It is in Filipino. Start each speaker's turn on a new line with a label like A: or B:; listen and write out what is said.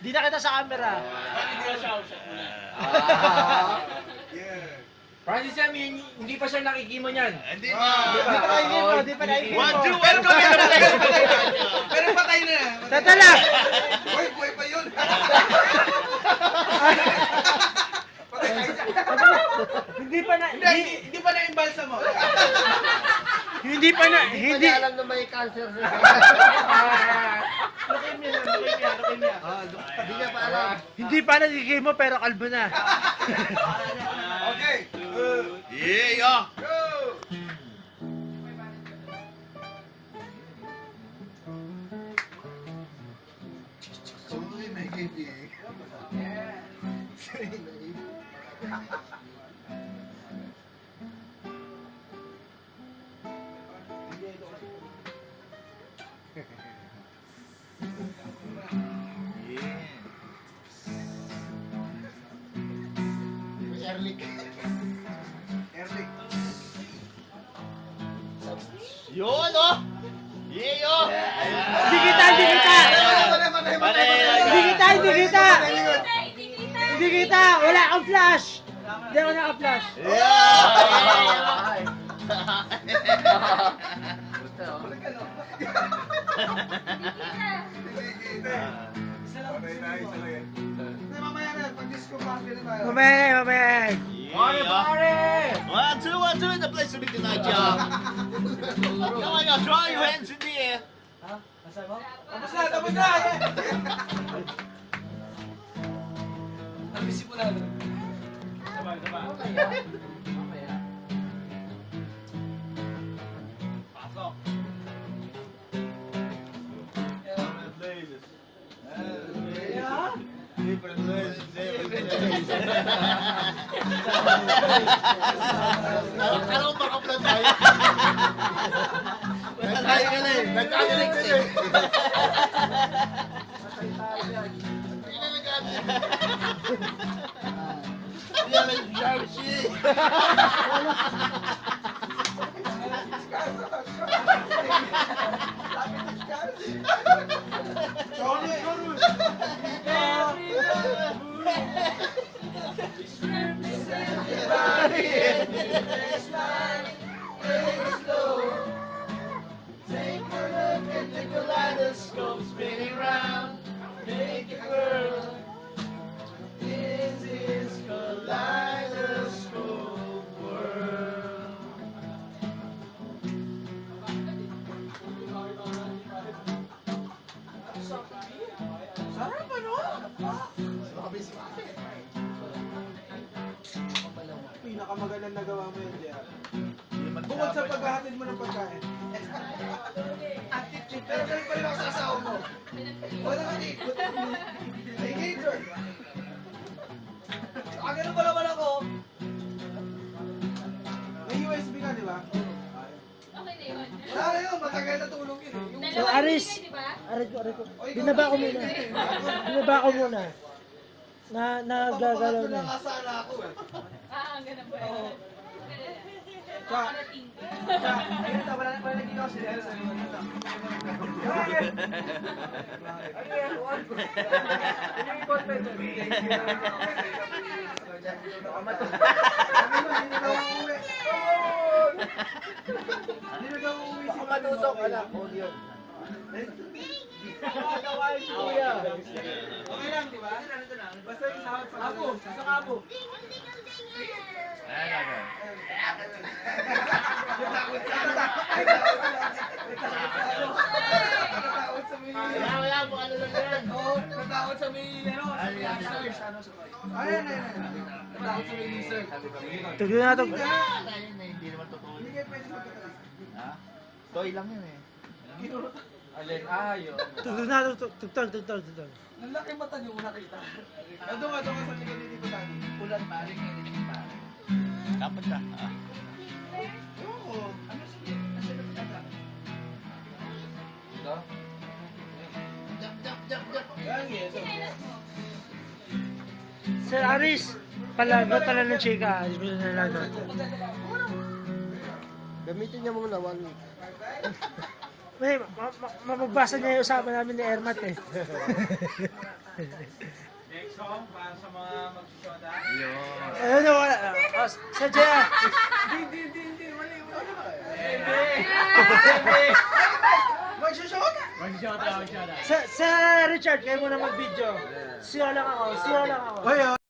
A: Di na kita sa camera.
B: Francis Sam, hindi pa siya nakikimo niyan.
C: Hindi pa.
A: Di pa nakikimo.
C: One, two, welcome in the place.
D: Pero patay na.
A: Tatala!
D: Uy, buhay pa yun. Patay tayo.
A: Hindi pa na...
D: Hindi pa na-imbalsa mo.
A: Hindi pa na... Hindi...
E: alam na may cancer siya.
A: Leukemia.
E: Hindi niya pa alam.
A: Hindi pa nakikimo pero kalbo na.
D: Okay.
C: Yeah.
D: Go.
E: Sorry, may kibig. Sorry, may Erlik.
D: Erlik.
C: Yun, oh. Yeah, oh.
A: Hindi kita! Hindi kita! Wala kang flash! Hindi ako naka-flash.
D: Mamaya na, pag-discover na tayo.
A: Mamaya.
C: One, two in the place to be tonight, y'all. Come on, y'all, throw your hands in the air.
D: Tapos na. Nabisi mo na. Sabay. Pasok.
C: Ano maka-vlog tayo? Nagkagaling ka eh.
B: Take a look at the kaleidoscope spinning round. Make it whirl. This is kaleidoscope world.
D: Sarap ano? Pinakamagandang nagawa mo yun, Jeff. Bukod sa paghahatid mo ng pagkain. Attitude. Pero ganun pa rin ako sa asawa mo. Wala ka ikot. Alligator. Saka ganun pa naman ako. May USB ka, di ba?
F: Okay na yun.
D: Wala na yun, matagal na tulog yun. Yung
A: So, Aris. Aray ko. Binaba ko muna. Nagagalaw na.
D: nakasala ako eh.
F: Ganun ba yun?
D: Sa, ayun na, wala naging ako sila.
E: Matusok, anak. Audio.
D: Okay lang, di ba? Basta yung sahod sa abo. Sa abo. Natakot sa may...
E: Wala mo, ano lang yan.
D: Oo, natakot sa may... Ayan. Natakot sa may lizard.
A: Tugtog na to.
C: Hindi naman totoo.
D: Hindi kayo pwede magkakalis.
C: Ha? Toy lang yun eh.
B: Alin, yun.
A: Tugtog na to. Tugtog.
D: Ang laki mata niyo kung nakita. Doon ka sa tingin ni Tito Tani.
C: Ulan pare ngayon hindi pare. Dapat ka.
D: Oo. Ano sige? Ano na
B: Ito?
C: Jump.
D: Yan, yes.
A: Sir Aris. Palagot pala ng chika. Aris mo na nalagot.
E: Gamitin niya muna 1 week.
A: May, magbasa niya yung usapan namin ni Ermat eh.
D: Next song, para sa mga magsusyota.
A: Ayun na, wala. Sa Jaya.
D: Hindi, mali.
E: Magsusuot!
A: Sa Richard, kayo muna mag-video. Siya lang ako.